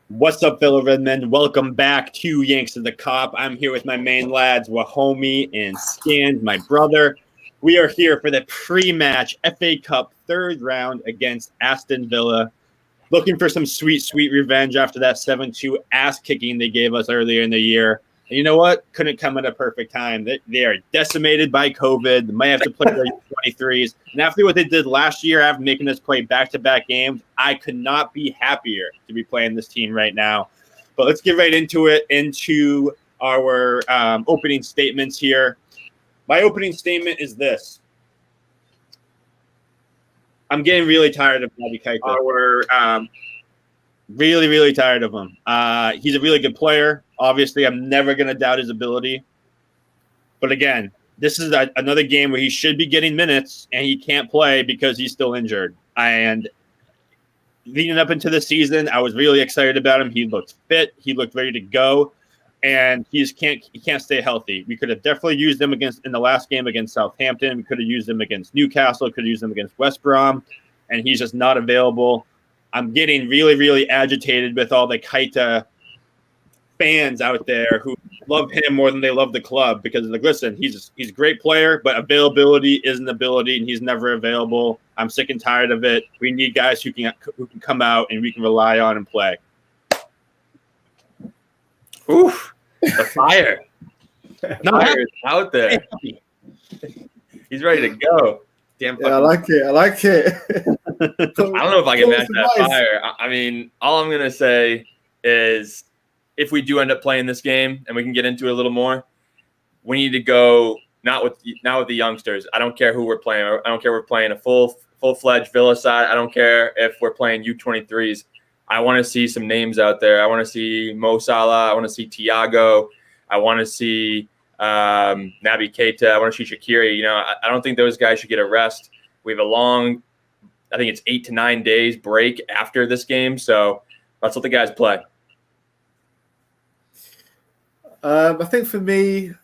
What's up, fellow Redmen? Welcome back to Yanks of the Cop. I'm here with my main lads, Wahomie and Scans, my brother. We are here for the pre-match FA Cup third round against Aston Villa. Looking for some sweet, sweet revenge after that 7-2 ass-kicking they gave us earlier in the year. And you know what? Couldn't come at a perfect time. They are decimated by COVID. They might have to play their 23s. And after what they did last year, after making us play back-to-back games, I could not be happier to be playing this team right now. But let's get right into it, into our opening statements here. My opening statement is this. I'm getting really tired of Naby Keita. Really, really tired of him. He's a really good player. Obviously, I'm never going to doubt his ability. But again, this is another game where he should be getting minutes, and he can't play because he's still injured. And leading up into the season, I was really excited about him. He looked fit. He looked ready to go. And he can't stay healthy. We could have definitely used him in the last game against Southampton. We could have used him against Newcastle. Could have used him against West Brom. And he's just not available. I'm getting really, really agitated with all the Keita fans out there who love him more than they love the club because, like, listen, he's a great player, but availability isn't ability, and he's never available. I'm sick and tired of it. We need guys who can come out and we can rely on and play. Oof, the fire. Fire is out there. He's ready to go. Damn. Yeah, I like it. I don't know if I can match that fire. I mean, all I'm going to say is if we do end up playing this game and we can get into it a little more, we need to go not with the youngsters. I don't care who we're playing. I don't care if we're playing a full-fledged Villa side. I don't care if we're playing U23s. I want to see some names out there. I want to see Mo Salah. I want to see Thiago. I want to see Naby Keita. I want to see Shaqiri. I don't think those guys should get a rest. We have a long, I think it's 8 to 9 days break after this game. So let's let the guys play. I think for me, I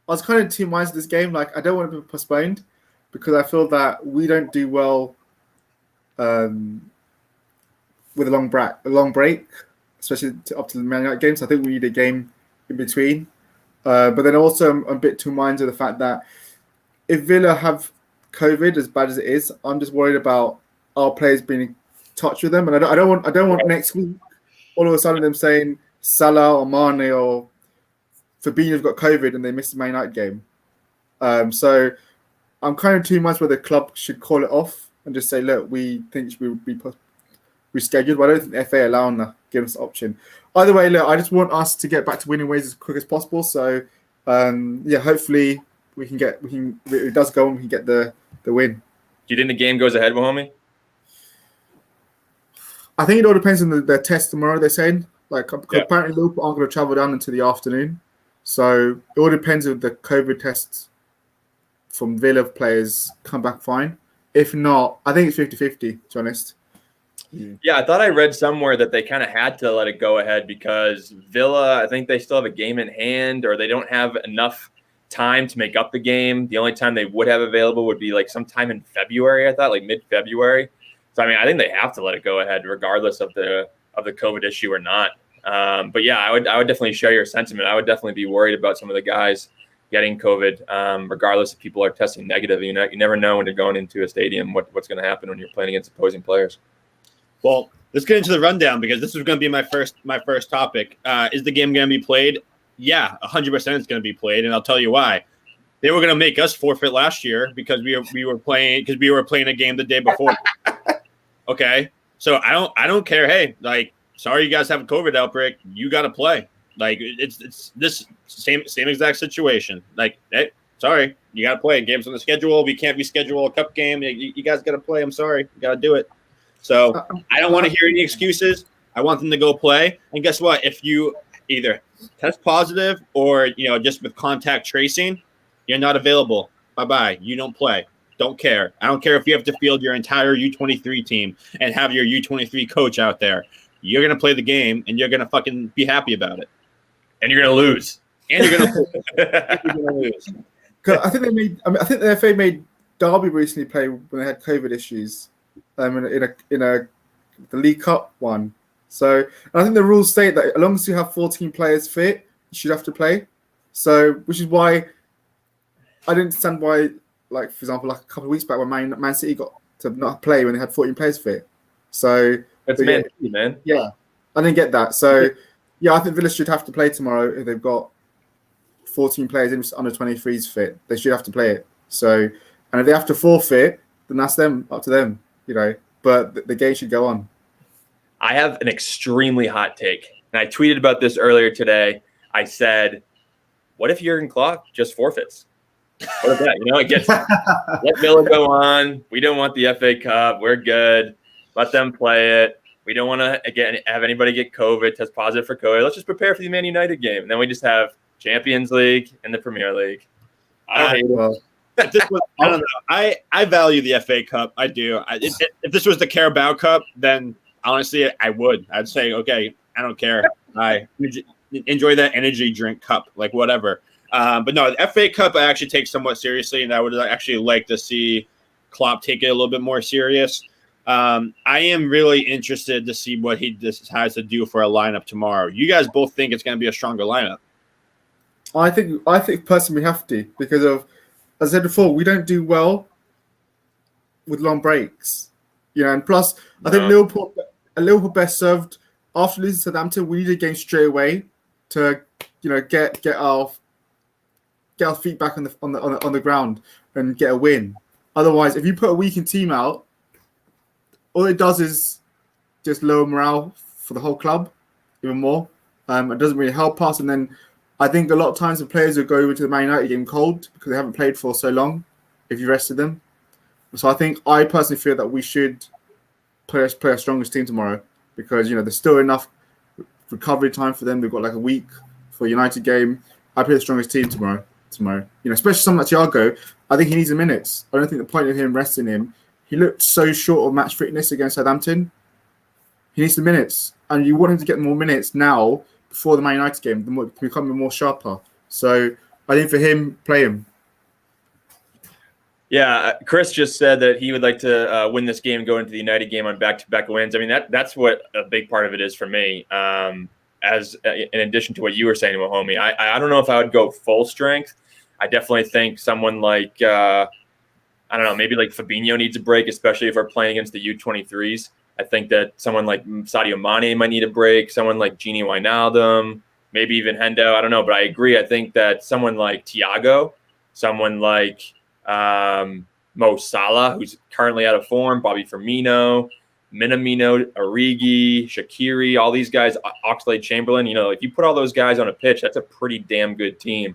was kind of two minds of this game. Like, I don't want it to be postponed because I feel that we don't do well with a long break, especially up to the Man United game. So I think we need a game in between. But then also I'm a bit two minds of the fact that if Villa have COVID as bad as it is, I'm just worried about our players being in touch with them, and I don't want next week all of a sudden them saying Salah or Mane or Fabinho's got COVID and they missed the Man United game. So I'm kind of too much where the club should call it off and just say, look, we think it should be rescheduled. But I don't think the FA allowing that, give us the option. Either way, look, I just want us to get back to winning ways as quick as possible. So hopefully it does go and we can get the win. Do you think the game goes ahead, Wahomie? I think it all depends on the test tomorrow, they're saying. Apparently Liverpool aren't going to travel down into the afternoon. So it all depends if the COVID tests from Villa players come back fine. If not, I think it's 50-50, to be honest. Yeah, I thought I read somewhere that they kind of had to let it go ahead because Villa, I think they still have a game in hand or they don't have enough time to make up the game. The only time they would have available would be like sometime in February, I thought, like mid-February. So, I mean, I think they have to let it go ahead regardless of the COVID issue or not. But, yeah, I would definitely share your sentiment. I would definitely be worried about some of the guys getting COVID, regardless if people are testing negative. You never know when you're going into a stadium what's going to happen when you're playing against opposing players. Well, let's get into the rundown because this is going to be my first topic. Is the game going to be played? Yeah, 100% it's going to be played, and I'll tell you why. They were going to make us forfeit last year because we were playing a game the day before. Okay, so I don't care. Hey, like, sorry you guys have a COVID outbreak. You got to play. Like, it's this same exact situation. Like, hey, sorry, you got to play. Games on the schedule. We can't reschedule a cup game. You guys got to play. I'm sorry, you got to do it. So I don't want to hear any excuses. I want them to go play. And guess what? If you either test positive or, just with contact tracing, you're not available. Bye-bye. You don't play. Don't care. I don't care if you have to field your entire U23 team and have your U23 coach out there. You're going to play the game, and you're going to fucking be happy about it. And you're going to lose. And you're going to lose. I think the FA made Derby recently play when they had COVID issues. In the League Cup one. So I think the rules state that as long as you have 14 players fit, you should have to play. So, which is why I didn't understand why, like, for example, like a couple of weeks back when Man City got to not play when they had 14 players fit. So That's Man City, man. Yeah, I didn't get that. So yeah, I think Villa should have to play tomorrow if they've got 14 players in under 23s fit. They should have to play it. So, and if they have to forfeit, then that's them, up to them, But the game should go on. I have an extremely hot take, and I tweeted about this earlier today. I said, "What if Jurgen Klopp just forfeits? What if that? It gets let Villa go on. We don't want the FA Cup. We're good. Let them play it. We don't want to have anybody get COVID, test positive for COVID. Let's just prepare for the Man United game, and then we just have Champions League and the Premier League." I don't hate it. I don't know. I value the FA Cup. I do. If this was the Carabao Cup, then honestly, I would. I'd say, okay, I don't care. I enjoy that energy drink cup, like whatever. But no, the FA Cup I actually take somewhat seriously, and I would actually like to see Klopp take it a little bit more serious. I am really interested to see what he has to do for a lineup tomorrow. You guys both think it's going to be a stronger lineup? I think personally we have to, because of, as I said before, we don't do well with long breaks, and plus I think Liverpool best served after losing to Southampton. We need a game straight away to get our feet back on the ground and get a win. Otherwise, if you put a weakened team out, all it does is just lower morale for the whole club even more. It doesn't really help us. And then I think a lot of times the players will go into the Man United game cold because they haven't played for so long if you rested them. So I personally feel that we should play our strongest team tomorrow, because there's still enough recovery time for them. They've got like a week for a United game. I play the strongest team tomorrow. Especially someone like Thiago. I think he needs the minutes. I don't think the point of him resting him. He looked so short of match fitness against Southampton. He needs the minutes, and you want him to get more minutes now before the Man United game, to become more sharper. So I think for him, play him. Yeah, Chris just said that he would like to win this game and go into the United game on back-to-back wins. I mean, that's what a big part of it is for me. As in addition to what you were saying, Mahomie, I don't know if I would go full strength. I definitely think someone like I don't know, maybe like Fabinho needs a break, especially if we're playing against the U23s. I think that someone like Sadio Mane might need a break. Someone like Gini Wijnaldum, maybe even Hendo. I don't know, but I agree. I think that someone like Thiago, someone like Mo Salah, who's currently out of form, Bobby Firmino, Minamino, Origi, Shaqiri, all these guys, Oxlade-Chamberlain. If you put all those guys on a pitch, that's a pretty damn good team,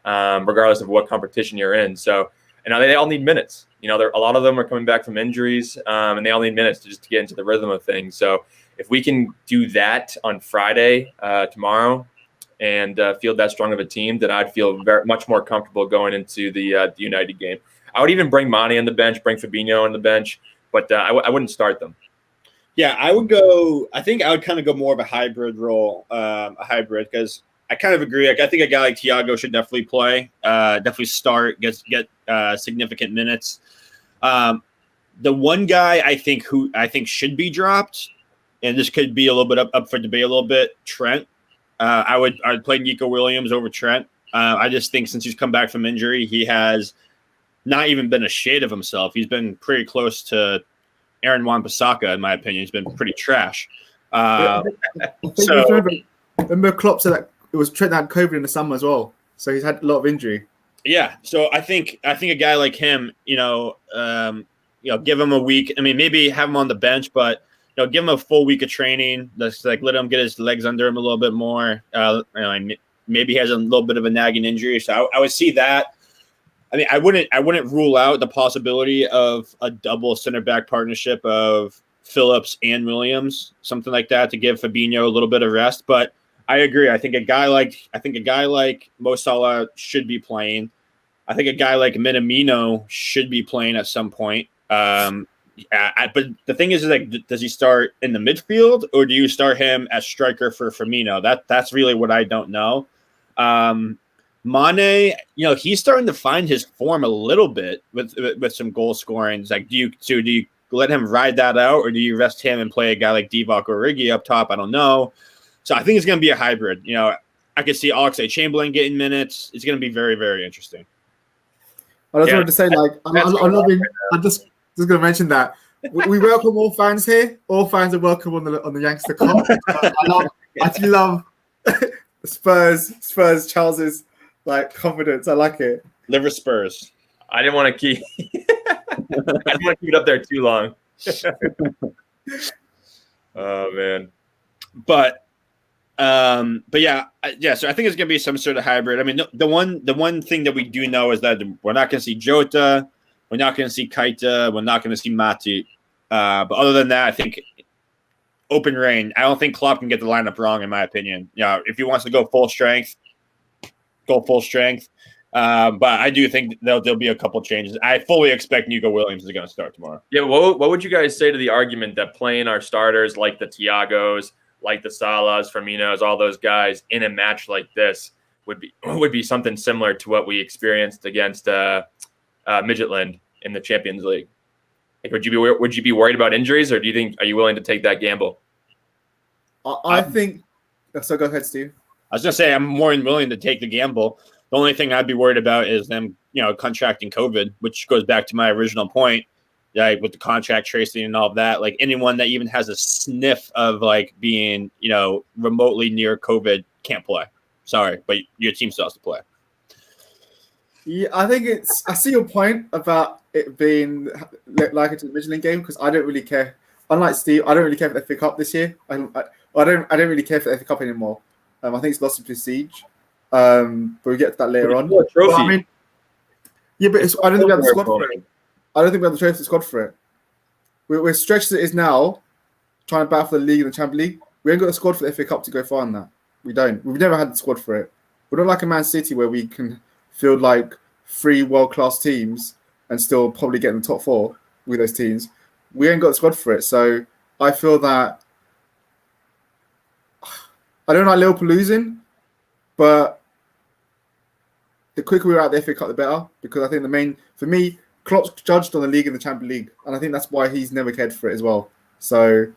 regardless of what competition you're in. So, and they all need minutes. A lot of them are coming back from injuries, and they all need minutes to get into the rhythm of things. So if we can do that on Friday, tomorrow, and field that strong of a team, then I'd feel very much more comfortable going into the United game. I would even bring Mane on the bench, bring Fabinho on the bench, but I wouldn't start them. Yeah, I think I would kind of go more of a hybrid role, because I kind of agree. Like, I think a guy like Thiago should definitely play, definitely start, get significant minutes. The one guy I think should be dropped, and this could be a little bit up for debate a little bit, Trent. I'd play Nico Williams over Trent. I just think since he's come back from injury, he has not even been a shade of himself. He's been pretty close to Aaron Wan-Bissaka, in my opinion. He's been pretty trash. Remember Klopp said that it was Trent that had COVID in the summer as well, so he's had a lot of injury. Yeah, so I think a guy like him, give him a week. I mean, maybe have him on the bench, but give him a full week of training. Let's let him get his legs under him a little bit more. Maybe he has a little bit of a nagging injury, so I would see that. I mean, I wouldn't rule out the possibility of a double center back partnership of Phillips and Williams, something like that, to give Fabinho a little bit of rest. But I agree. I think a guy like Mo Salah should be playing. I think a guy like Minamino should be playing at some point. But the thing is like, does he start in the midfield, or do you start him as striker for Firmino? That's really what I don't know. Mane, he's starting to find his form a little bit with some goal scoring. It's like, do you let him ride that out, or do you rest him and play a guy like Divock or Origi up top? I don't know. So I think it's going to be a hybrid. I could see Oxlade-Chamberlain getting minutes. It's going to be very, very interesting. I just wanted to say, I'm just going to mention that we welcome all fans here. All fans are welcome on the Youngster Cup. I actually love Spurs Charles's confidence. I like it. Liver Spurs. I didn't want to keep it up there too long. Oh man. But yeah. So I think it's gonna be some sort of hybrid. I mean, the one thing that we do know is that we're not gonna see Jota, we're not gonna see Keita, we're not gonna see Matip. But other than that, I think open reign. I don't think Klopp can get the lineup wrong, in my opinion. If he wants to go full strength, go full strength. But I do think there'll be a couple changes. I fully expect Nico Williams is going to start tomorrow. Yeah, what would you guys say to the argument that playing our starters like the Thiagos, like the Salahs, Firminos, all those guys in a match like this would be something similar to what we experienced against Midtjylland in the Champions League? Would you be worried about injuries, or are you willing to take that gamble? I think. So go ahead, Steve. I was going to say I'm more than willing to take the gamble. The only thing I'd be worried about is them, contracting COVID, which goes back to my original point, with the contract tracing and all of that. Like anyone that even has a sniff of being, remotely near COVID can't play. Sorry, but your team still has to play. Yeah, I see your point about it being like it's a Midtjylland game, because I don't really care. Unlike Steve, I don't really care for the FA Cup this year. I don't really care for the FA Cup anymore. I think it's lost in prestige. But we get to that later on. But, I don't think we have the squad for it. I don't think we have the squad for it. We're stretched as it is now, trying to battle for the league and the Champions League. We ain't got the squad for the FA Cup to go far in that. We don't. We've never had the squad for it. We're not like a Man City where we can field 3 world-class teams and still probably get in the top 4 with those teams. We ain't got the squad for it. So I feel that I don't like Liverpool losing, but the quicker we're out the FA Cup, the better. Because I think for me, Klopp's judged on the league and the Champions League, and I think that's why he's never cared for it as well. So,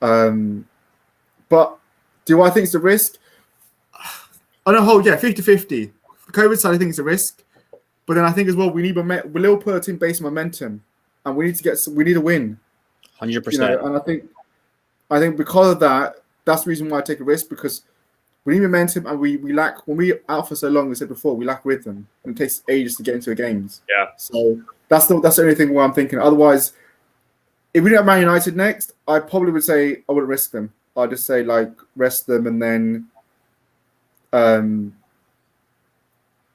but do I think it's a risk? On a whole, yeah, 50-50. The COVID side, I think it's a risk, but then I think as well we need Liverpool team based on momentum, and we need a win. 100%. And I think because of that, that's the reason why I take a risk, because we need momentum, and we lack, when we out for so long, we said before, we lack rhythm, and it takes ages to get into the games. Yeah. So that's the only thing where I'm thinking. Otherwise, if we didn't have Man United next, I probably would say I wouldn't risk them. I'd just say rest them, and then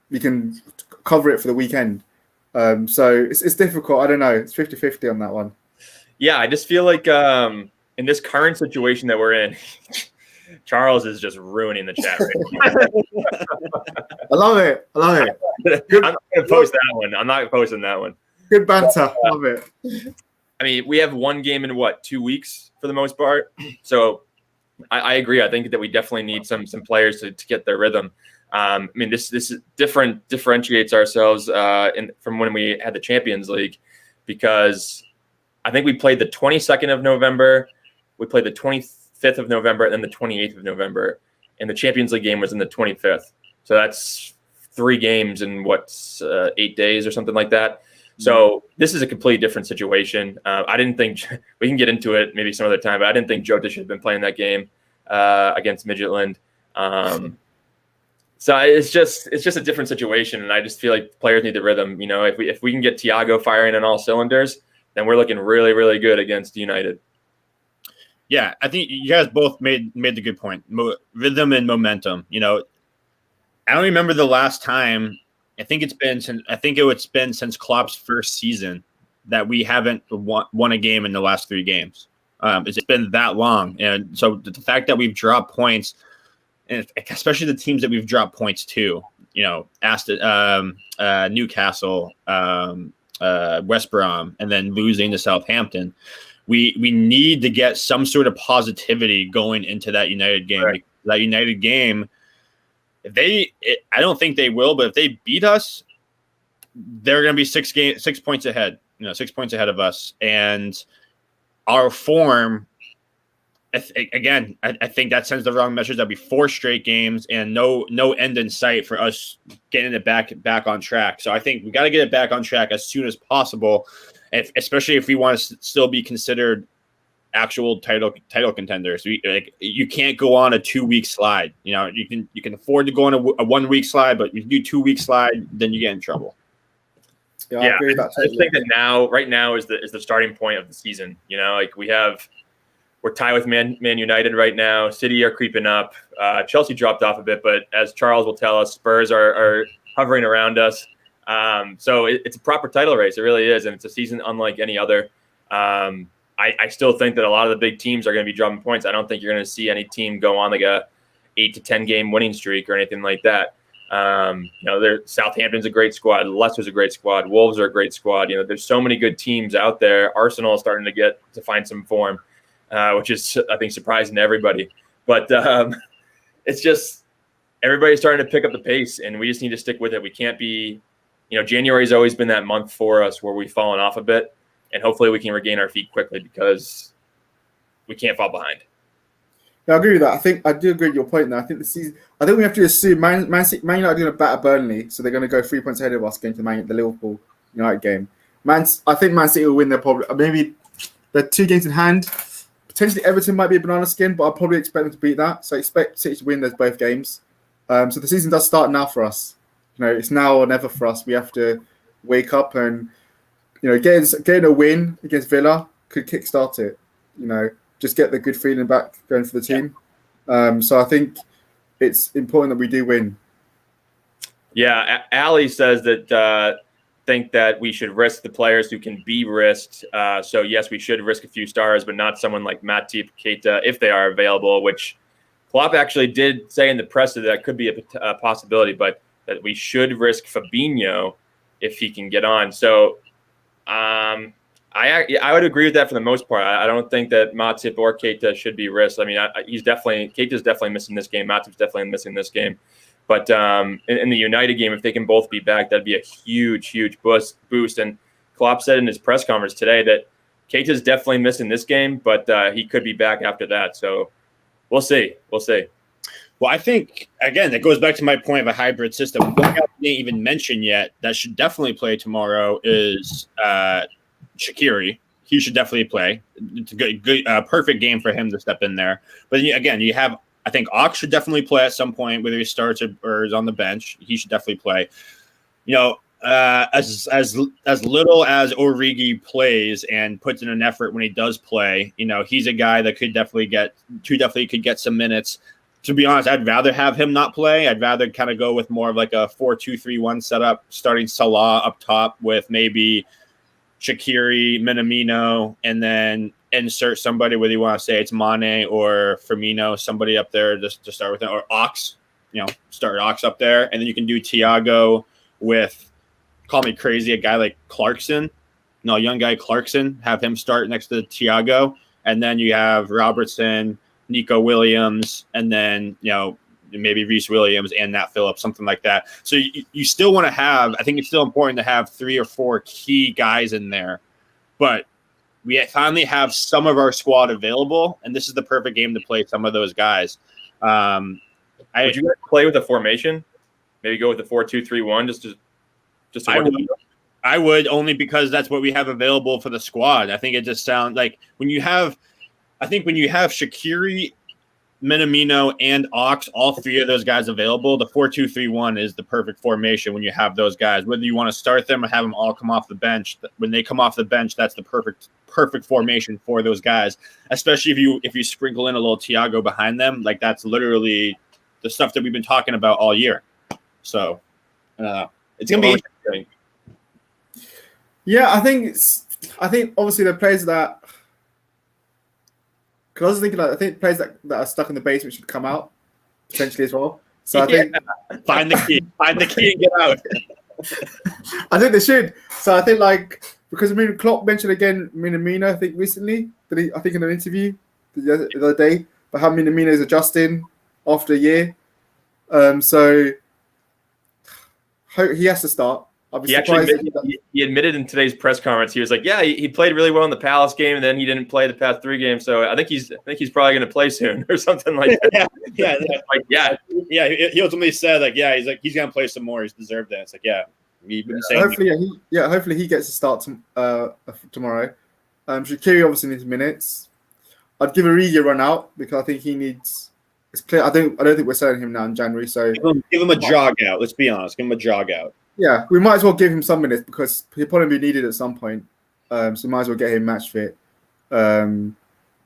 we can cover it for the weekend. So it's difficult. I don't know. It's 50-50 on that one. Yeah, I just feel like in this current situation that we're in, Charles is just ruining the chat right I love it. I'm not going to post that one. I'm not posting that one. Good banter. Love it. I mean, we have one game in 2 weeks for the most part. So I agree. I think that we definitely need some players to get their rhythm. I mean, this is differentiates ourselves from when we had the Champions League, because I think we played the 22nd of November, we played the 25th of November, and then the 28th of November, and the Champions League game was in the 25th. So that's 3 games in 8 days or something like that. So this is a completely different situation. I didn't think we can get into it maybe some other time, but I didn't think Jota should have been playing that game against Midtjylland. So it's just a different situation, and I just feel like players need the rhythm. If we can get Thiago firing on all cylinders, then we're looking really, really good against United. Yeah, I think you guys both made the good point. Rhythm and momentum. I don't remember the last time. I think it's been since Klopp's first season that we haven't won a game in the last 3 games. It's been that long, and so the fact that we've dropped points, and especially the teams that we've dropped points to, Aston, Newcastle, West Brom, and then losing to Southampton, we need to get some sort of positivity going into that United game. Right. That United game, I don't think they will, but if they beat us, they're going to be 6 points ahead. 6 points ahead of us, and our form. I think that sends the wrong message. That'd be 4 straight games and no end in sight for us getting it back on track. So I think we got to get it back on track as soon as possible, especially if we want to still be considered actual title contenders. You can't go on a 2-week slide. You can afford to go on a 1-week slide, but if you do 2-week slide, then you get in trouble. Yeah, I agree with that. I just think that right now is the starting point of the season. We're tied with Man United right now. City are creeping up. Chelsea dropped off a bit, but as Charles will tell us, Spurs are hovering around us. So it's a proper title race. It really is, and it's a season unlike any other. I still think that a lot of the big teams are going to be dropping points. I don't think you're going to see any team go on like a 8 to 10 game winning streak or anything like that. Southampton's a great squad. Leicester's a great squad. Wolves are a great squad. There's so many good teams out there. Arsenal is starting to find some form. Which is, I think, surprising to everybody. But it's just everybody's starting to pick up the pace, and we just need to stick with it. We can't be January's always been that month for us where we've fallen off a bit, and hopefully we can regain our feet quickly because we can't fall behind. Yeah, I agree with that. I do agree with your point there. I think we have to assume Man United are going to batter Burnley, so they're going to go 3 points ahead of us going to the Liverpool United game. I think Man City will win their probably maybe they're 2 games in hand. Potentially Everton might be a banana skin, but I'll probably expect them to beat that. So I expect City to win those both games. So the season does start now for us. It's now or never for us. We have to wake up and getting a win against Villa could kickstart it. Just get the good feeling back going for the team. So I think it's important that we do win. Yeah, Ali says that think that we should risk the players who can be risked. So yes, we should risk a few stars, but not someone like Matip, Keita, if they are available, which Klopp actually did say in the press that could be a possibility, but that we should risk Fabinho if he can get on. So I would agree with that for the most part. I don't think that Matip or Keita should be risked. I mean, Keita's definitely missing this game. Matip's definitely missing this game. But in the United game, if they can both be back, that'd be a huge, huge boost. And Klopp said in his press conference today that Keita's definitely missing this game, but he could be back after that. So we'll see. Well, I think, again, that goes back to my point of a hybrid system. One guy we didn't even mention yet that should definitely play tomorrow is Shaqiri. He should definitely play. It's a good, perfect game for him to step in there. But again, you have, I think Ox should definitely play at some point, whether he starts or is on the bench. He should definitely play. As little as Origi plays and puts in an effort when he does play, he's a guy that could definitely get some minutes. To be honest, I'd rather have him not play. I'd rather kind of go with more of like a 4-2-3-1 setup, starting Salah up top with maybe Shaqiri, Minamino, and then insert somebody, whether you want to say it's Mane or Firmino, somebody up there just to start with it, or Ox, start Ox up there, and then you can do Thiago with, call me crazy, a guy like Clarkson, young guy Clarkson, have him start next to Thiago, and then you have Robertson, Nico Williams, and then maybe Reece Williams and Nat Phillips, something like that. So you still want to have, I think it's still important to have 3 or 4 key guys in there, but we finally have some of our squad available, and this is the perfect game to play some of those guys. Would you guys play with a formation? Maybe go with the 4-2-3-1 just I would, only because that's what we have available for the squad. I think it just sounds like when you have Shaqiri, Minamino, and Ox, all 3 of those guys available, the 4-2-3-1 is the perfect formation when you have those guys. Whether you want to start them or have them all come off the bench, when they come off the bench, that's the perfect formation for those guys. Especially if you sprinkle in a little Thiago behind them, like that's literally the stuff that we've been talking about all year. So it's gonna be interesting. Yeah, I think obviously the players that. Because I was thinking, I think players that are stuck in the basement should come out potentially as well. So I think find the key and get out. I think they should. So I think because Klopp mentioned again Minamino, I think recently, I think in an interview the other day, but how Minamino is adjusting after a year. So he has to start. I'd be He actually surprised. he admitted in today's press conference, he was like, yeah, he played really well in the Palace game, and then he didn't play the past 3 games. So I think he's probably going to play soon or something like that. He ultimately said like, he's going to play some more. He's deserved that. It's like, hopefully he gets a start tomorrow. Shaqiri obviously needs minutes. I'd give Origi a run out because I think he needs. It's clear. I don't think we're selling him now in January. So give him a jog out. Let's be honest. Give him a jog out. Yeah, we might as well give him some minutes because he'll probably be needed at some point. So we might as well get him match fit. I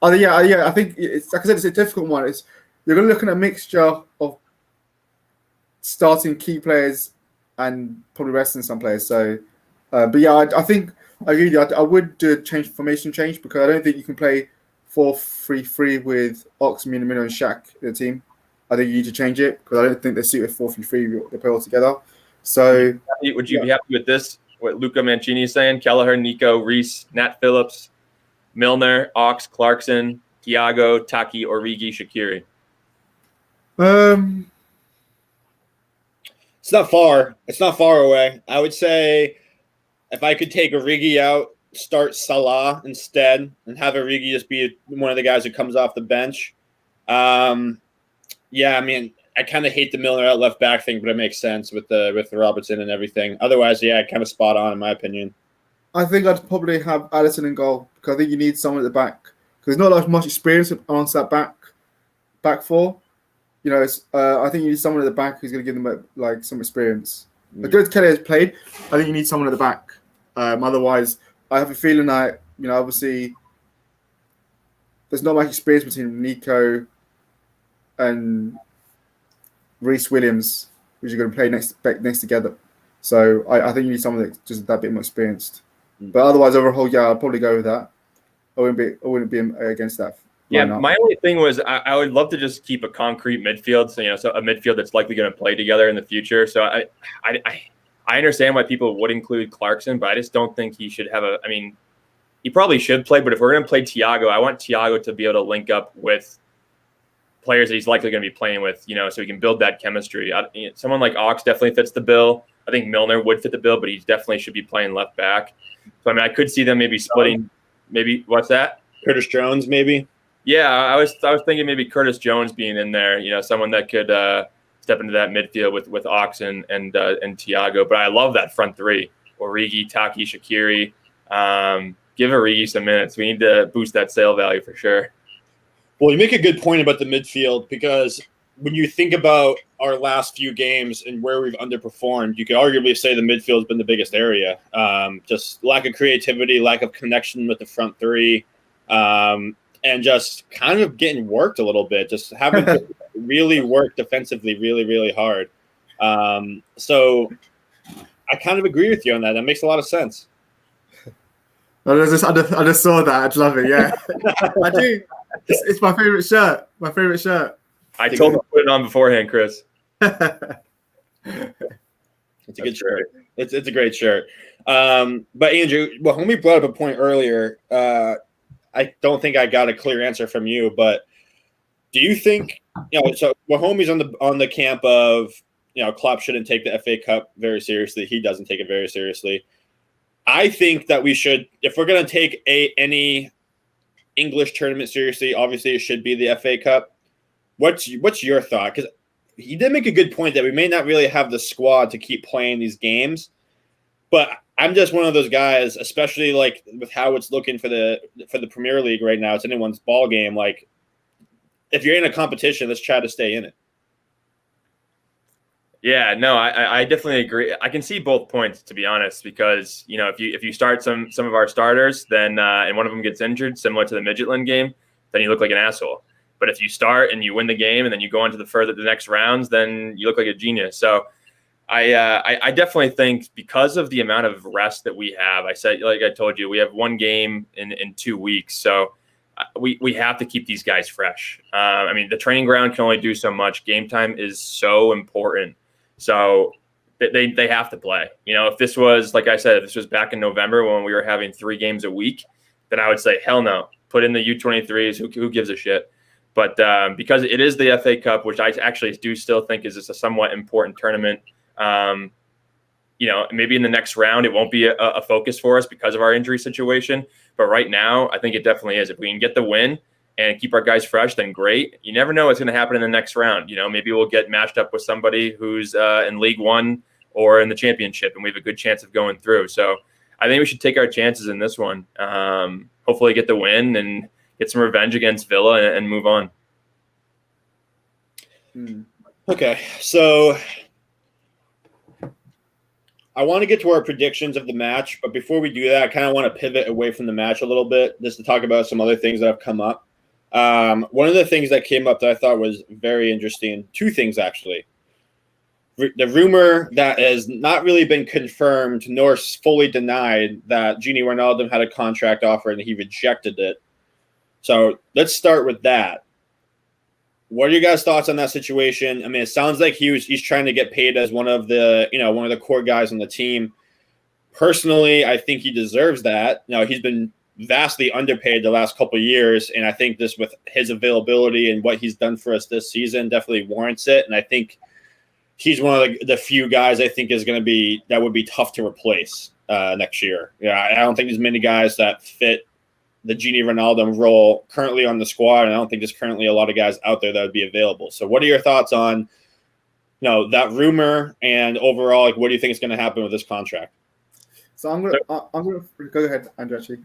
think it's like I said, it's a difficult one. You're going to look at a mixture of starting key players and probably resting some players. So, I think I agree with you. I would do a formation change because I don't think you can play 4-3-3 with Ox, Minamino, and Shaq in the team. I think you need to change it because I don't think they're suited 4-3-3. They play all together. So, would you be happy with this? What Luca Mancini is saying? Kelleher, Nico, Reece, Nat Phillips, Milner, Ox, Clarkson, Thiago, Taki, Origi, Shaqiri. It's not far. It's not far away. I would say if I could take Origi out, start Salah instead, and have Origi just be one of the guys who comes off the bench. I kind of hate the Milner out left back thing, but it makes sense with the Robertson and everything. Otherwise, kind of spot on in my opinion. I think I'd probably have Alisson in goal because I think you need someone at the back because there's not much experience amongst that back four. I think you need someone at the back who's going to give them some experience. As good as Kelly has played, I think you need someone at the back. Otherwise, I have a feeling that obviously there's not much experience between Nico and Reece Williams, which are going to play next together. So I think you need someone that's just that bit more experienced. But otherwise, overall, I'd probably go with that. I wouldn't be against that. Yeah, my only thing was I would love to just keep a concrete midfield, so a midfield that's likely going to play together in the future. So I understand why people would include Clarkson, but I just don't think he should have he probably should play, but if we're going to play Thiago, I want Thiago to be able to link up with players that he's likely going to be playing with, so he can build that chemistry. Someone like Ox definitely fits the bill. I think Milner would fit the bill, but he definitely should be playing left back. So, I could see them maybe splitting. Maybe what's that? Curtis Jones, maybe. Yeah, I was thinking maybe Curtis Jones being in there. Someone that could step into that midfield with Ox and Thiago. But I love that front three: Origi, Taki, Shaqiri. Give Origi some minutes. We need to boost that sale value for sure. Well, you make a good point about the midfield because when you think about our last few games and where we've underperformed, you could arguably say the midfield's been the biggest area. Just lack of creativity, lack of connection with the front three, and just kind of getting worked a little bit, just having to really work defensively really, really hard. So I kind of agree with you on that. That makes a lot of sense. I just saw that. I'd love it. Yeah, I do. It's my favorite shirt. I told him to put it on beforehand, Chris. It's a good shirt. It's a great shirt. But Andrew, well, when we brought up a point earlier, I don't think I got a clear answer from you. But do you think So Wahomie's on the camp of Klopp shouldn't take the FA Cup very seriously. He doesn't take it very seriously. I think that we should, if we're going to take any English tournament seriously, obviously it should be the FA Cup. What's your thought? Because he did make a good point that we may not really have the squad to keep playing these games, but I'm just one of those guys, especially like with how it's looking for the Premier League right now. It's anyone's ball game. Like, if you're in a competition, let's try to stay in it. Yeah, no, I definitely agree. I can see both points, to be honest, because if you start some of our starters, then and one of them gets injured, similar to the Midgetland game, then you look like an asshole. But if you start and you win the game and then you go into the next rounds, then you look like a genius. So I definitely think because of the amount of rest that we have, I said, like I told you, we have one game in 2 weeks, so we have to keep these guys fresh. The training ground can only do so much. Game time is so important. So they have to play. If this was, like I said, if this was back in November when we were having 3 games a week, then I would say, hell no. Put in the U23s. Who gives a shit? But because it is the FA Cup, which I actually do still think is just a somewhat important tournament, maybe in the next round, it won't be a focus for us because of our injury situation. But right now, I think it definitely is. If we can get the win and keep our guys fresh, then great. You never know what's going to happen in the next round. Maybe we'll get matched up with somebody who's in League One or in the championship, and we have a good chance of going through. So I think we should take our chances in this one. Hopefully get the win and get some revenge against Villa and move on. Okay, so I want to get to our predictions of the match, but before we do that, I kind of want to pivot away from the match a little bit just to talk about some other things that have come up. One of the things that came up that I thought was very interesting, two things actually. The rumor that has not really been confirmed nor fully denied that Gini Wijnaldum had a contract offer and he rejected it. So let's start with that. What are your guys' thoughts on that situation? I mean, it sounds like he's trying to get paid as one of the core guys on the team. Personally, I think he deserves that. He's been vastly underpaid the last couple of years, and I think this, with his availability and what he's done for us this season, definitely warrants it. And I think he's one of the few guys I think is going to be that would be tough to replace next year. I don't think there's many guys that fit the Gini Wijnaldum role currently on the squad, and I don't think there's currently a lot of guys out there that would be available. So what are your thoughts on that rumor, and overall, what do you think is going to happen with this contract? So I'm gonna go ahead, Andrew. Actually.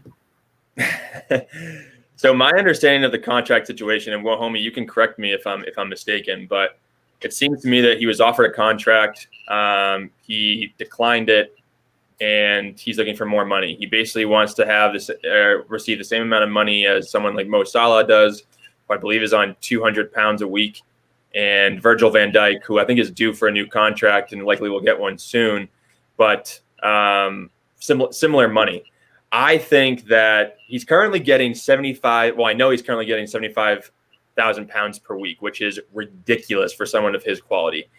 So my understanding of the contract situation, and homie, you can correct me if I'm mistaken, but it seems to me that he was offered a contract, he declined it, and he's looking for more money. He basically wants to have receive the same amount of money as someone like Mo Salah does, who I believe is on £200 a week, and Virgil van Dijk, who I think is due for a new contract and likely will get one soon, but similar money. I think that he's currently getting I know he's currently getting £75,000 per week, which is ridiculous for someone of his quality.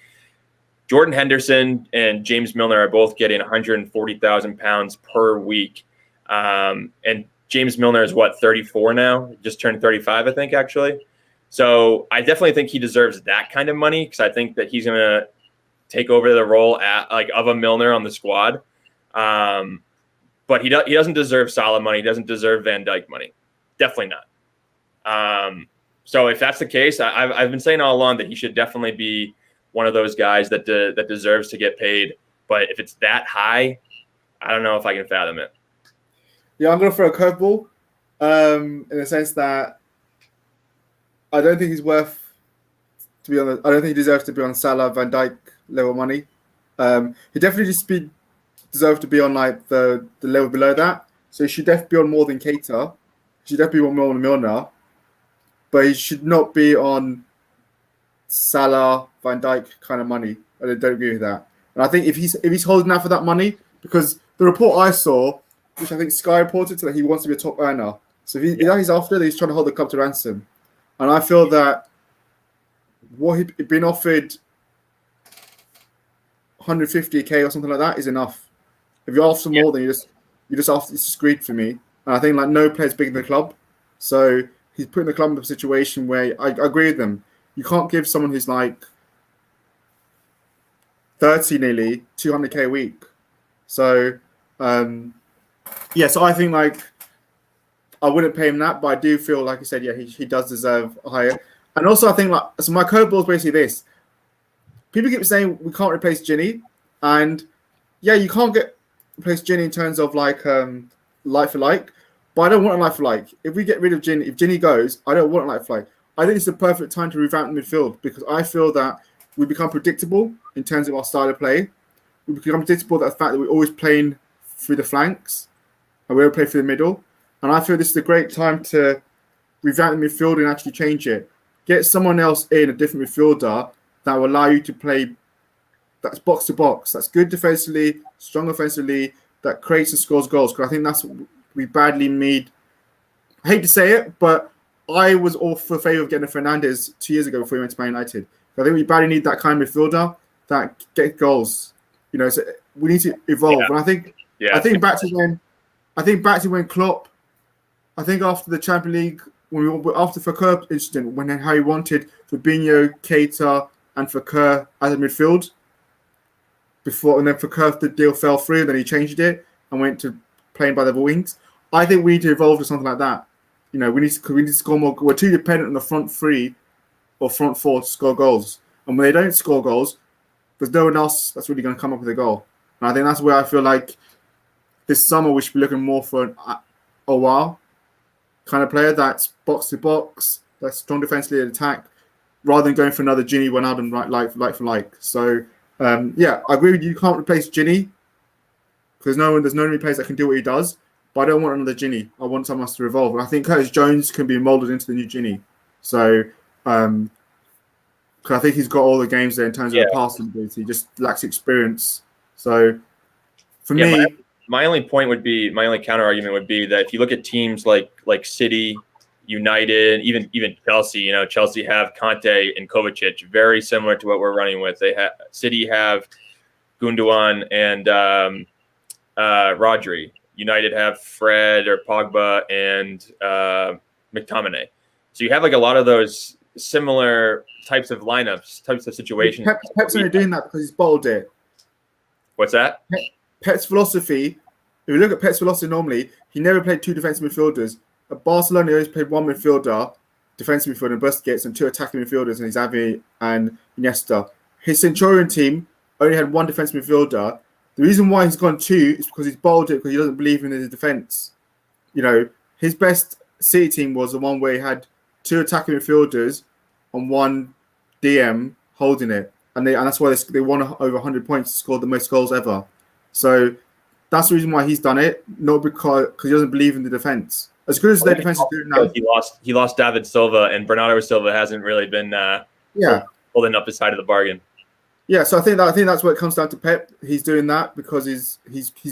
Jordan Henderson and James Milner are both getting £140,000 per week. And James Milner is 34 now? Just turned 35, I think, actually. So I definitely think he deserves that kind of money, because I think that he's going to take over the role of a Milner on the squad. But he doesn't deserve Salah money. He doesn't deserve Van Dijk money. Definitely not. So if that's the case, I've been saying all along that he should definitely be one of those guys that deserves to get paid. But if it's that high, I don't know if I can fathom it. Yeah, I'm going to throw a curveball in the sense that I don't think he's worth to be on. I don't think he deserves to be on Salah, Van Dijk level money. He definitely deserves to be on the level below that. So he should definitely be on more than Keita. He should definitely be on more than Milner. But he should not be on Salah, Van Dijk kind of money. I don't agree with that. And I think if he's holding out for that money, because the report I saw, which I think Sky reported, that he wants to be a top earner. So if he's after that, he's trying to hold the club to ransom. And I feel that what he'd been offered 150k or something like that is enough. If you're after more, then you just after, it's just greed for me. And I think no player's bigger than the club. So he's putting the club in a situation where I agree with them. You can't give someone who's 30 nearly 200k a week. So so I think I wouldn't pay him that, but I do feel like I said, he does deserve a higher. And also I think so my curveball is basically this. People keep saying we can't replace Gini, and you can't replace Gini in terms of like for like, but I don't want a like for like. If we get rid of Gini, if Gini goes, I don't want a like for like. I think it's the perfect time to revamp the midfield, because I feel that we become predictable in terms of our style of play. We become predictable that the fact that we're always playing through the flanks and we don't play through the middle. And I feel this is a great time to revamp the midfield and actually change it. Get someone else in, a different midfielder, that will allow you to play that's box to box, that's good defensively, strong offensively, that creates and scores goals. Because I think that's what we badly need. I hate to say it, but I was all for favour of getting a Fernandes 2 years ago before we went to Man United. I think we badly need that kind of midfielder that get goals. So we need to evolve. And I think back to when Klopp, I think after the Champions League, after Fekir incident, when Harry wanted Fabinho, Keita, and Fekir as a midfield, before, and then for Curve the deal fell through, then he changed it and went to playing by the wings. I think we need to evolve to something like that. You know, we need to score more. We're too dependent on the front three or front four to score goals, and when they don't score goals, there's no one else that's really going to come up with a goal. And I think that's where I feel like this summer we should be looking more for a while kind of player that's box to box, that's strong defensively at attack, rather than going for another Ginny Wijnaldum like for like. So yeah, I agree with you. You can't replace Ginny because there's no many players that can do what he does. But I don't want another Ginny. I want someone else to evolve. And I think Curtis Jones can be molded into the new Ginny. So because I think he's got all the games there in terms of the passing ability. He just lacks experience. So for me, my only counter argument would be that if you look at teams like City, United, even Chelsea, you know, Chelsea have Conte and Kovacic, very similar to what we're running with. City have Gundogan and Rodri. United have Fred or Pogba and McTominay. So you have like a lot of those similar types of lineups, types of situations. Pep's only doing that because he's bottled it. What's that? Pep's philosophy, if you look at Pep's philosophy normally, he never played two defensive midfielders. At Barcelona, he always played one midfielder, defensive midfielder, and Busquets, and two attacking midfielders, and Xavi and Iniesta. His Centurion team only had one defensive midfielder. The reason why he's gone two is because he's bottled it because he doesn't believe in his defence. You know, his best City team was the one where he had two attacking midfielders and one DM holding it. And that's why they won over 100 points, scored the most goals ever. So that's the reason why he's done it, not because he doesn't believe in the defence. As good as their defence is doing now. He lost David Silva, and Bernardo Silva hasn't really been holding up his side of the bargain. Yeah, so I think that's what it comes down to Pep. He's doing that because he's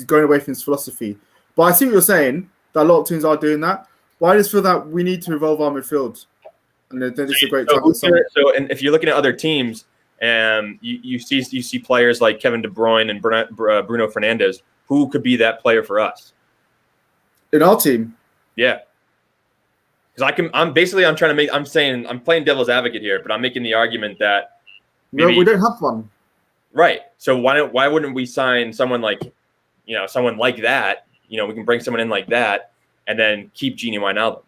going away from his philosophy. But I see what you're saying, that a lot of teams are doing that. But I just feel that we need to evolve our midfield. And then this is a great time. So, and if you're looking at other teams, you see players like Kevin De Bruyne and Bruno Fernandes, who could be that player for us? In our team? Yeah. Because I'm playing devil's advocate here, but I'm making the argument that maybe, no, we don't have one. Right. So why wouldn't we sign someone like that? You know, we can bring someone in like that and then keep Gini Wijnaldum.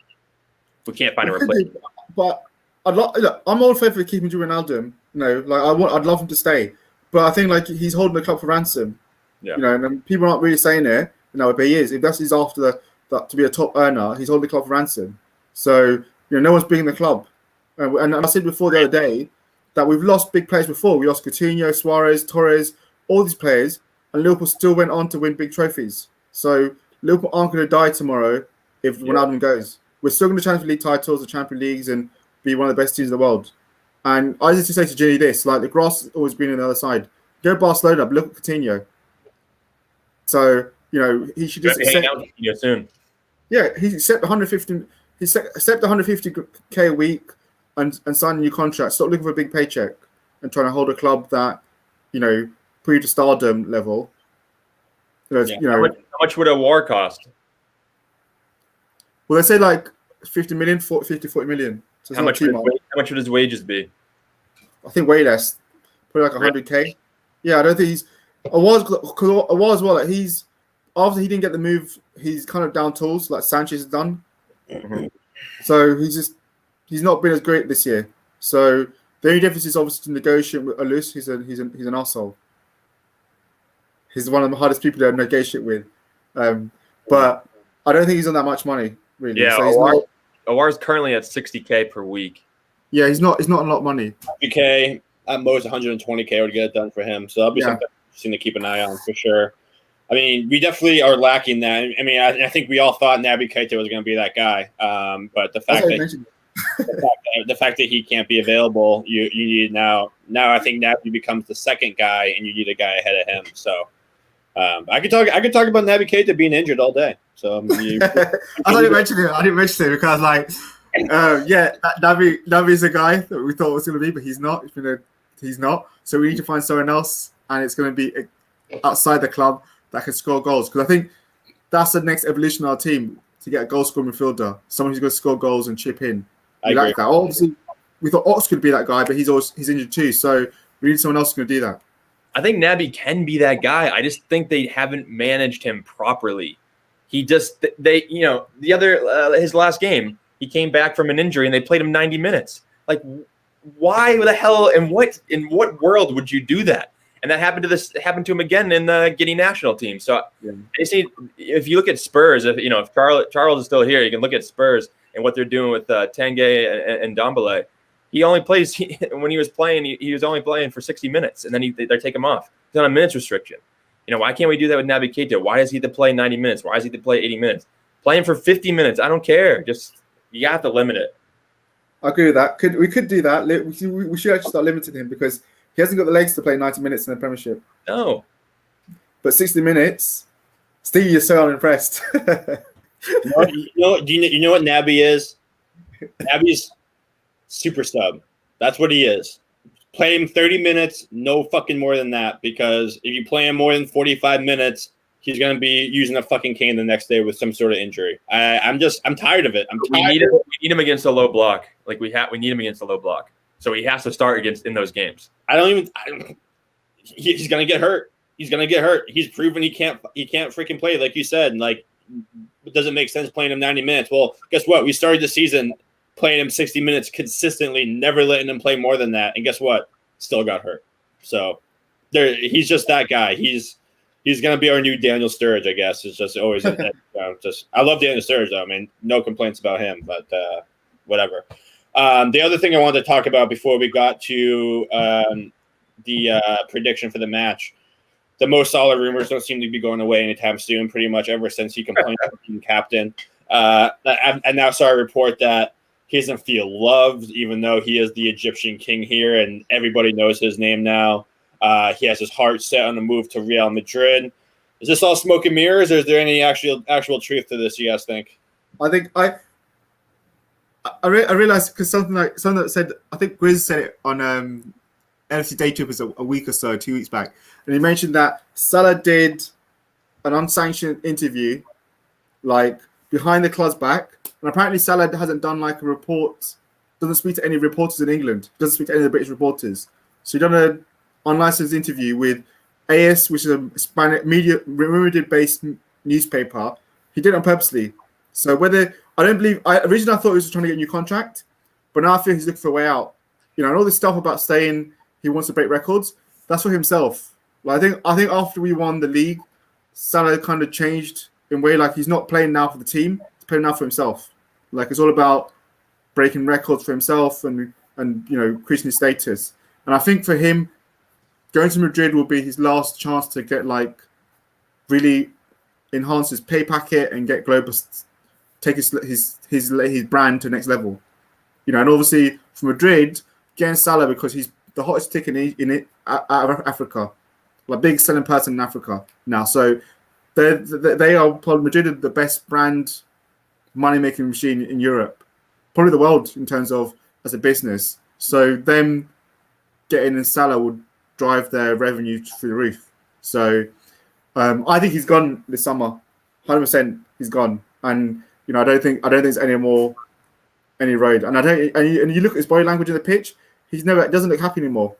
We can't find a replacement. But I'm all in favour of keeping Gini Wijnaldum. You know, I'd love him to stay. But I think like he's holding the club for ransom. Yeah. You know, and people aren't really saying it. You know, but he is. If he's after to be a top earner, he's holding the club for ransom. So, you know, no one's bringing the club. And I said before the other day that we've lost big players before. We lost Coutinho, Suarez, Torres, all these players, and Liverpool still went on to win big trophies. So Liverpool aren't going to die tomorrow if Ronaldo goes. We're still going to Champions League titles, the Champions Leagues, and be one of the best teams in the world. And I used to say to Ginny this, like the grass has always been on the other side. Go Barcelona, but look at Coutinho. So, you know, he should just accept soon. Yeah, he accepted 150. He accepted 150k a week and signed a new contract. Stop looking for a big paycheck and trying to hold a club that, you know, put you to stardom level. You know, how much would a war cost? Well, they say like 50 million, 40 million. So how much would his wages be? I think way less. Probably like 100k. Yeah, I don't think he's. A while as well. Like he's after he didn't get the move, he's kind of down tools like Sanchez has done. Mm-hmm. So he's not been as great this year. So the only difference is obviously to negotiate with Alus. He's an arsehole. He's one of the hardest people to negotiate with. But I don't think he's on that much money really. Yeah, so Awar's currently at 60k per week. Yeah, he's not a lot of money. 50k at most 120k would get it done for him. So that'll be something interesting to keep an eye on for sure. I mean, we definitely are lacking that. I mean, I think we all thought Naby Keita was going to be that guy. But the fact that he can't be available, you need now. Now I think Naby becomes the second guy, and you need a guy ahead of him. So I could talk about Naby Keita being injured all day. So I didn't mention it. I didn't mention it because Naby is a guy that we thought was going to be, but he's not. He's not. So we need to find someone else, and it's going to be outside the club that can score goals. Because I think that's the next evolution of our team, to get a goal-scoring midfielder, someone who's going to score goals and chip in. We like that. Obviously, we thought Ox could be that guy, but he's injured too. So we need someone else who's going to do that. I think Naby can be that guy. I just think they haven't managed him properly. His last game, he came back from an injury and they played him 90 minutes. Like, why the hell in what world would you do that? And that happened to him again in the Guinea national team. So if you look at Spurs, if Charles is still here, you can look at Spurs and what they're doing with Tanguy and Dombele. He only plays when he was playing. He was only playing for 60 minutes, and then they take him off. He's on a minutes restriction. Why can't we do that with Naby Keita? Why does he have to play 90 minutes? Why does he have to play 80 minutes? Play him for 50 minutes. I don't care. Just you have to limit it. I agree with that. We could do that. We should actually start limiting him because he hasn't got the legs to play 90 minutes in the Premiership. No. But 60 minutes, Steve, you're so unimpressed. You know what Naby is? Naby's super sub. That's what he is. Play him 30 minutes, no fucking more than that, because if you play him more than 45 minutes, he's going to be using a fucking cane the next day with some sort of injury. I'm tired of it. We need him against a low block. Like we need him against a low block. So he has to start in those games. He's going to get hurt. He's going to get hurt. He's proven he can't freaking play, like you said. And like, it doesn't make sense playing him 90 minutes. Well, guess what? We started the season playing him 60 minutes consistently, never letting him play more than that. And guess what? Still got hurt. So he's just that guy. He's going to be our new Daniel Sturridge, I guess. It's just always I love Daniel Sturridge, though. I mean, no complaints about him, but whatever. The other thing I wanted to talk about before we got to the prediction for the match, the Mo Salah rumors don't seem to be going away anytime soon, pretty much ever since he complained about being captain. I now saw a report that he doesn't feel loved, even though he is the Egyptian king here, and everybody knows his name now. He has his heart set on the move to Real Madrid. Is this all smoke and mirrors, or is there any actual truth to this, you guys think? I think I realized because something that said, I think Grizz said it on NFC Day Trippers a week or so, 2 weeks back, and he mentioned that Salah did an unsanctioned interview, like behind the club's back, and apparently Salah hasn't done like a report, doesn't speak to any reporters in England, doesn't speak to any of the British reporters. So he done an unlicensed interview with AS, which is a Spanish Madrid-based newspaper. He did it on purposely. So originally I thought he was trying to get a new contract, but now I feel he's looking for a way out. And all this stuff about saying he wants to break records, that's for himself. Like I think after we won the league, Salah kind of changed in a way, like he's not playing now for the team, he's playing now for himself. Like it's all about breaking records for himself and increasing his status. And I think for him, going to Madrid will be his last chance to get like really enhance his pay packet and get global, take his brand to the next level. And obviously for Madrid, getting Salah because he's the hottest ticket in Africa, like big selling person in Africa now. So they are probably Madrid the best brand money making machine in Europe, probably the world in terms of as a business. So them getting in Salah would drive their revenue through the roof. So I think he's gone this summer, 100%. He's gone, and I don't think there's any road. And and you look at his body language in the pitch, doesn't look happy anymore.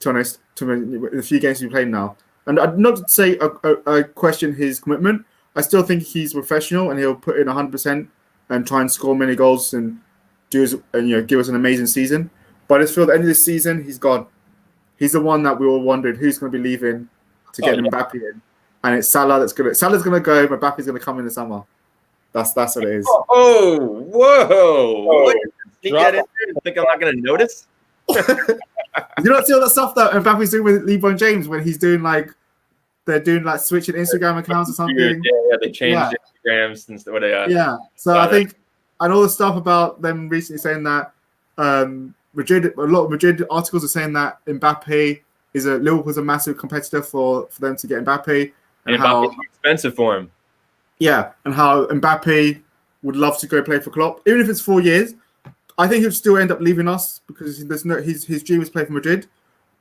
To be honest, the few games he's played now, and I'd not to say I question his commitment. I still think he's professional and he'll put in 100% and try and score many goals and give us an amazing season. But I just feel at the end of this season, he's gone. He's the one that we all wondered who's going to be leaving to get Mbappe in, and it's Salah's going to go. Mbappe's going to come in the summer. That's what it is. Oh, whoa! Did you get in there and think I'm not going to notice? You not see all that stuff that Mbappe's doing with LeBron James when he's doing they're doing switching Instagram accounts or something. Yeah, they changed Instagrams and what they are. Yeah, so I think, and all the stuff about them recently saying that Madrid, a lot of Madrid articles are saying that Mbappe Liverpool's a massive competitor for them to get Mbappe, and how Mbappe's expensive for him. Yeah, and how Mbappe would love to go play for Klopp, even if it's 4 years. I think he'll still end up leaving us because his dream is to play for Madrid.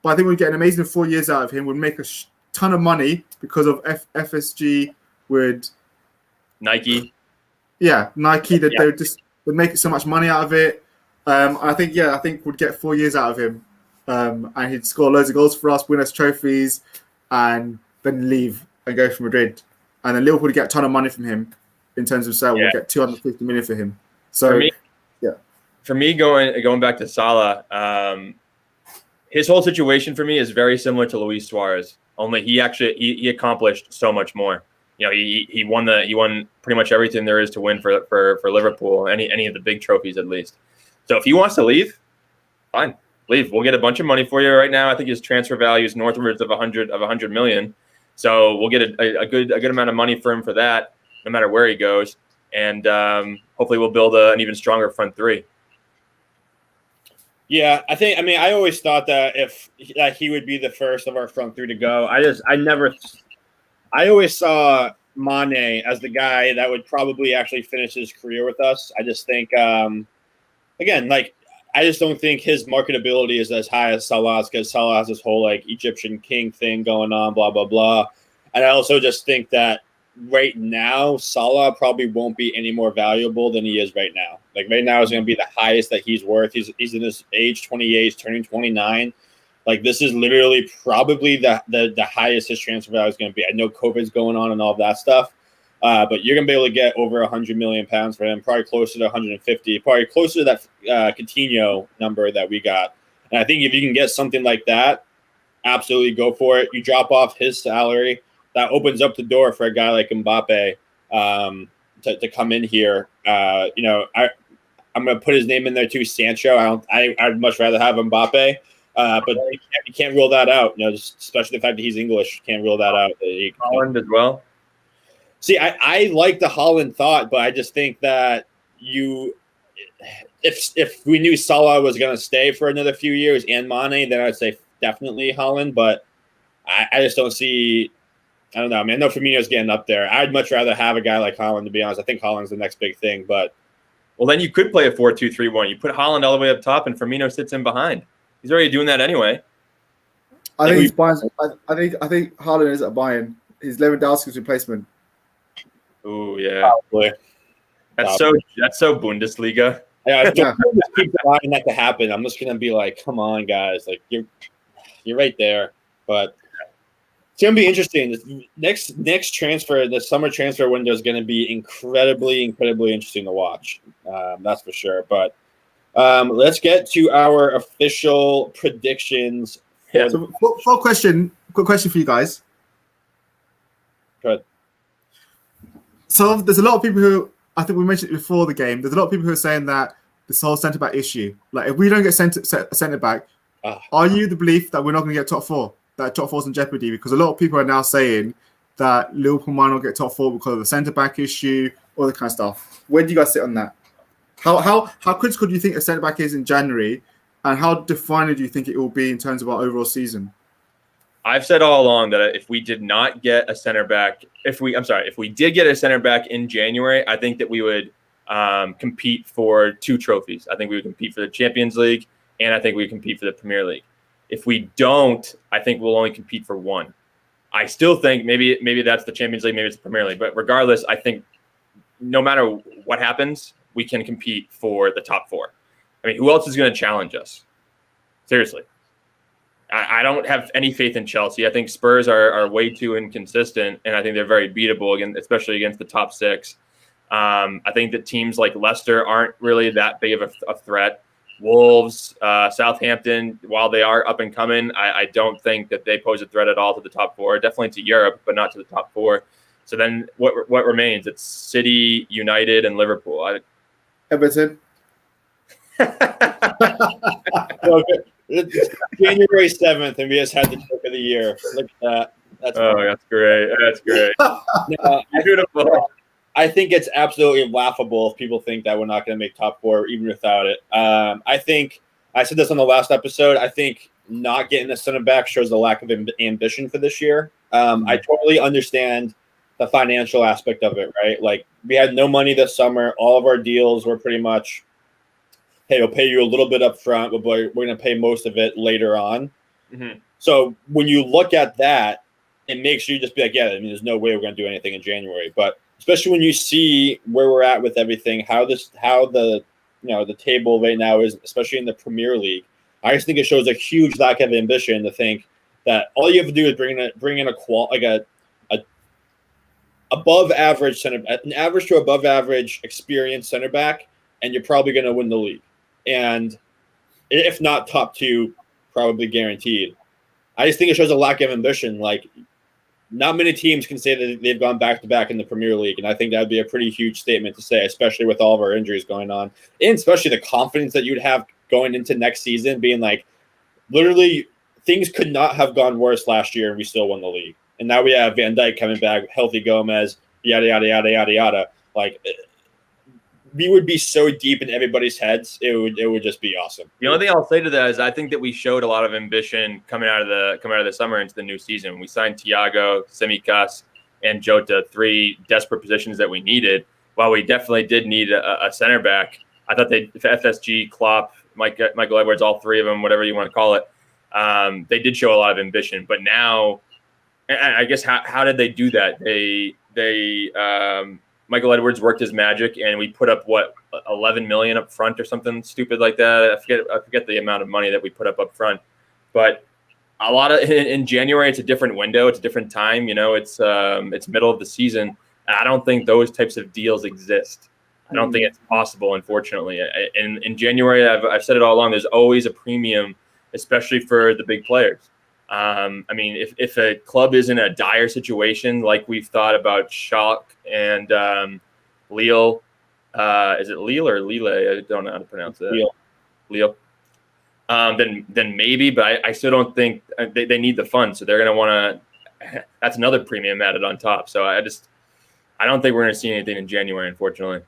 But I think we'd get an amazing 4 years out of him. We'd make a ton of money because of FSG would Nike. Yeah, Nike. They would make so much money out of it. I think we'd get 4 years out of him. and he'd score loads of goals for us, win us trophies, and then leave and go for Madrid. And then Liverpool would get a ton of money from him in terms of sale. We'll get 250 million for him. So, for me, going back to Salah, his whole situation for me is very similar to Luis Suarez. Only he accomplished so much more. You know, he won pretty much everything there is to win for Liverpool, any of the big trophies at least. So if he wants to leave, fine, leave. We'll get a bunch of money for you right now. I think his transfer value is northwards of 100 million. So we'll get a good amount of money for him for that, no matter where he goes, and hopefully we'll build an even stronger front three. Yeah, I always thought that he would be the first of our front three to go. I always saw Mane as the guy that would probably actually finish his career with us. I just think, again, like, I just don't think his marketability is as high as Salah's, because Salah has this whole like Egyptian king thing going on, blah, blah, blah. And I also just think that right now, Salah probably won't be any more valuable than he is right now. Like right now is going to be the highest that he's worth. He's in his age 28, he's turning 29. Like this is literally probably the highest his transfer value is going to be. I know COVID's going on and all of that stuff. But you're going to be able to get over 100 million pounds for him, probably closer to 150, probably closer to that Coutinho number that we got. And I think if you can get something like that, absolutely go for it. You drop off his salary, that opens up the door for a guy like Mbappe to come in here. I'm going to put his name in there too, Sancho. I'd much rather have Mbappe. But you can't rule that out. Especially the fact that he's English, you can't rule that out. Holland as well. See, I like the Holland thought, but I just think that if we knew Salah was going to stay for another few years and Mane, then I'd say definitely Holland. But I just don't see. I don't know. I know Firmino's getting up there. I'd much rather have a guy like Holland, to be honest. I think Holland's the next big thing. But then you could play a 4-2-3-1. You put Holland all the way up top, and Firmino sits in behind. He's already doing that anyway. I think he's buying. I think Haaland is at Bayern. He's Lewandowski's replacement. Oh yeah, probably. That's so Bundesliga. Yeah, just keep allowing that to happen. I'm just gonna be like, come on, guys, like you're right there. But it's gonna be interesting. This next transfer, the summer transfer window is gonna be incredibly interesting to watch. That's for sure. But let's get to our official predictions. Yeah. So, quick question for you guys. Good. So there's a lot of people who, I think we mentioned it before the game, there's a lot of people who are saying that this whole centre-back issue, like if we don't get centre-back, are you the belief that we're not going to get top four, that top four's in jeopardy? Because a lot of people are now saying that Liverpool might not get top four because of the centre-back issue, all that kind of stuff. Where do you guys sit on that? How critical do you think a centre-back is in January, and how defining do you think it will be in terms of our overall season? I've said all along that if we did not get a center back, if we did get a center back in January, I think that we would compete for 2 trophies. I think we would compete for the Champions League, and I think we would compete for the Premier League. If we don't, I think we'll only compete for 1. I still think maybe that's the Champions League, maybe it's the Premier League. But regardless, I think no matter what happens, we can compete for the top 4. I mean, who else is going to challenge us? Seriously. I don't have any faith in Chelsea. I think Spurs are way too inconsistent, and I think they're very beatable, again, especially against the top 6. I think that teams like Leicester aren't really that big of a threat. Wolves, Southampton, while they are up and coming, I don't think that they pose a threat at all to the top 4, definitely to Europe, but not to the top 4. So then what remains? It's City, United, and Liverpool. Everton. It's January 7th, and we just had the joke of the year. Look at that. That's great. That's great. Beautiful. I think it's absolutely laughable if people think that we're not going to make top 4 even without it. I think I said this on the last episode. I think not getting a center back shows a lack of ambition for this year. I totally understand the financial aspect of it, right? Like we had no money this summer. All of our deals were pretty much, hey, we'll pay you a little bit up front, but we're going to pay most of it later on. Mm-hmm. So when you look at that, it makes you just be like, yeah, I mean, there's no way we're going to do anything in January. But especially when you see where we're at with everything, how the table right now is, especially in the Premier League. I just think it shows a huge lack of ambition to think that all you have to do is bring in a above average an average to above average experienced center back, and you're probably going to win the league. And if not top two, probably guaranteed. I just think it shows a lack of ambition. Like, not many teams can say that they've gone back to back in the Premier League, and I think that would be a pretty huge statement to say, especially with all of our injuries going on, and especially the confidence that you'd have going into next season, being like, literally, things could not have gone worse last year, and we still won the league. And now we have Van Dijk coming back, healthy Gomez, yada yada yada yada yada. Like, we would be so deep in everybody's heads, it would just be awesome. The only thing I'll say to that is I think that we showed a lot of ambition coming out of the summer into the new season. We signed Thiago, Tsimikas, and Jota, 3 desperate positions that we needed. While we definitely did need a center back, I thought FSG, Klopp, Michael Edwards, all 3 of them, whatever you want to call it, they did show a lot of ambition. But now, I guess how did they do that? They Michael Edwards worked his magic, and we put up 11 million up front or something stupid like that. I forget the amount of money that we put up front, but a lot of in January, it's a different window, it's a different time. It's middle of the season. I don't think those types of deals exist. I don't think it's possible, unfortunately. In January, I've said it all along. There's always a premium, especially for the big players. I mean, if a club is in a dire situation, like we've thought about Schalke and Lille, is it Lille or Lille? I don't know how to pronounce it. Lille. Then maybe, but I still don't think they need the funds, so they're going to want to. That's another premium added on top. So I don't think we're going to see anything in January, unfortunately.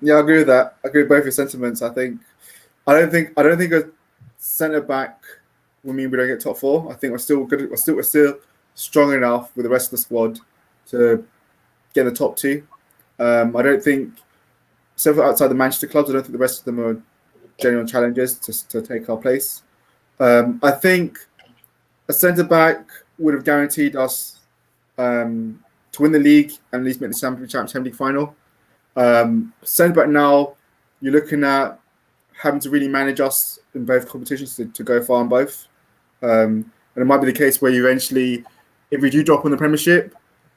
Yeah, I agree with that. I agree with both your sentiments. I don't think a centre back will mean we don't get top 4. I think we're still good. We're still strong enough with the rest of the squad to get the top 2. I don't think, several outside the Manchester clubs, I don't think the rest of them are genuine challengers to take our place. I think a centre back would have guaranteed us to win the league and at least make the Champions League final. Centre back now, you're looking at having to really manage us in both competitions to go far in both. And it might be the case where you eventually, if we do drop on the Premiership,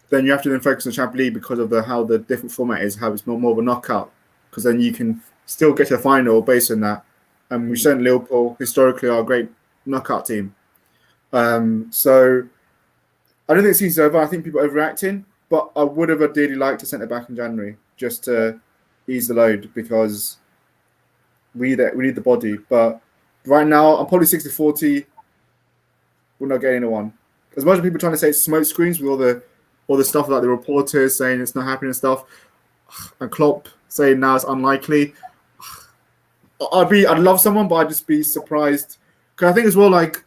then you have to then focus on the Champions League because of how the different format is, how it's more of a knockout. Because then you can still get to the final based on that. And we've shown Liverpool historically are a great knockout team. So I don't think the season's over. I think people are overreacting, but I would have ideally liked to centre back in January just to ease the load because we need the body. But right now, I'm probably 60-40. We're not getting anyone. As much as people trying to say it's smoke screens with all the stuff like the reporters saying it's not happening and stuff, and Klopp saying now it's unlikely. I'd love someone, but I'd just be surprised. Because I think as well, like,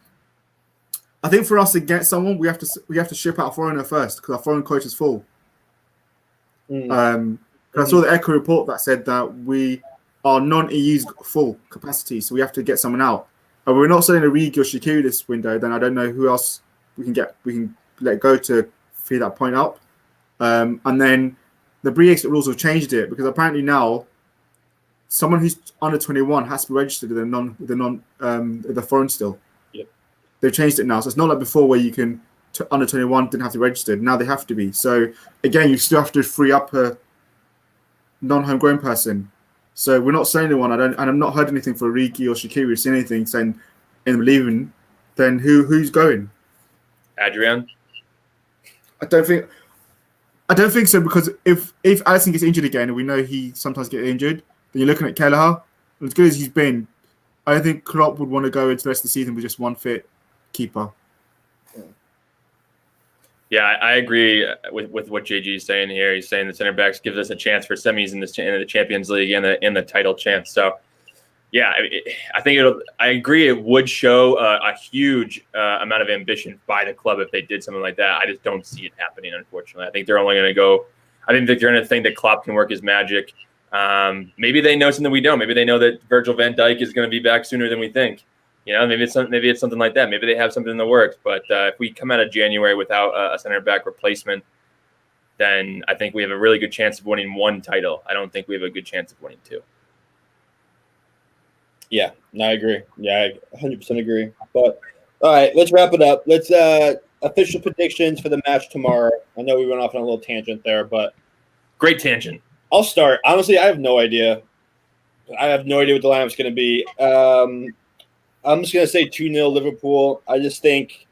I think for us to get someone, we have to ship out a foreigner first because our foreign coach is full. I saw the Echo report that said that we are non-EU's full capacity, so we have to get someone out. And we're not selling Origi or Shaqiri this window, then I don't know who else we can let go to free that point up. And then the Brexit rules have changed it because apparently now someone who's under 21 has to be registered with the foreign still. Yep. They've changed it now, so it's not like before where you can under 21 didn't have to register. Now they have to be. So again, you still have to free up a non-homegrown person. So we're not saying anyone. I've not heard anything for Origi or Shaqiri. Seen anything saying in leaving. Then who's going? Adrian. I don't think so because if Alisson gets injured again, and we know he sometimes gets injured, then you're looking at Kelleher. As good as he's been, I don't think Klopp would want to go into the rest of the season with just one fit keeper. Yeah, I agree with what JG is saying here. He's saying the center backs gives us a chance for semis in the Champions League and the title chance. So, yeah, I agree. It would show a huge amount of ambition by the club if they did something like that. I just don't see it happening, unfortunately. I think they're only going to go. I think they're going to think that Klopp can work his magic. Maybe they know something we don't. Maybe they know that Virgil van Dijk is going to be back sooner than we think. You know, maybe it's something like that. Maybe they have something in the works. But if we come out of January without a center back replacement, then I think we have a really good chance of winning one title. I don't think we have a good chance of winning 2. Yeah, no, I agree. Yeah, I 100% agree. But all right, let's wrap it up. Let's official predictions for the match tomorrow. I know we went off on a little tangent there, but Great tangent. I'll start. Honestly, I have no idea. I have no idea what the lineup's going to be. I'm just going to say 2-0 Liverpool. I just think,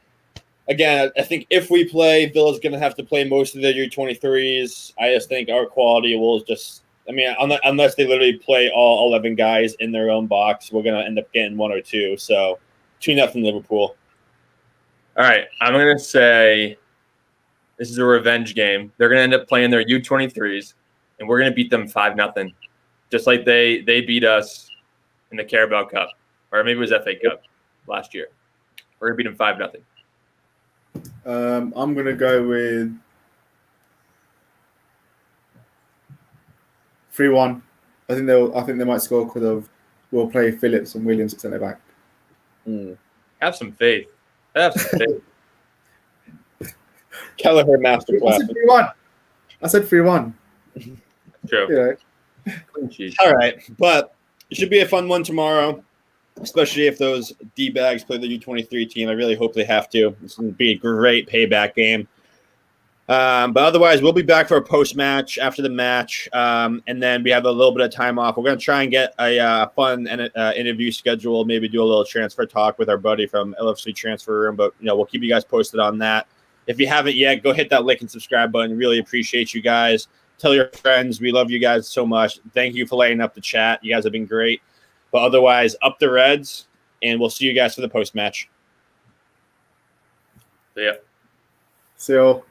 again, I think if we play, Villa's going to have to play most of their U23s. I just think our quality will just – I mean, unless they literally play all 11 guys in their own box, we're going to end up getting 1 or 2. So 2-0 Liverpool. All right, I'm going to say this is a revenge game. They're going to end up playing their U23s, and we're going to beat them 5-0, just like they beat us in the Carabao Cup, or maybe it was FA Cup last year. We're going to beat them 5-0. I'm going to go with 3-1. I think they might score because we'll play Phillips and Williams at centre back. Have some faith. Have some faith. Kelleher masterclass. I said 3-1. True. Yeah. All right, but it should be a fun one tomorrow, especially if those D-bags play the U23 team. I really hope they have to. It's going to be a great payback game. But otherwise, we'll be back for a post-match after the match, and then we have a little bit of time off. We're going to try and get a fun interview schedule, maybe do a little transfer talk with our buddy from LFC Transfer Room, but we'll keep you guys posted on that. If you haven't yet, go hit that like and subscribe button. Really appreciate you guys. Tell your friends. We love you guys so much. Thank you for lighting up the chat. You guys have been great. But otherwise, up the Reds, and we'll see you guys for the post-match. See ya. See you.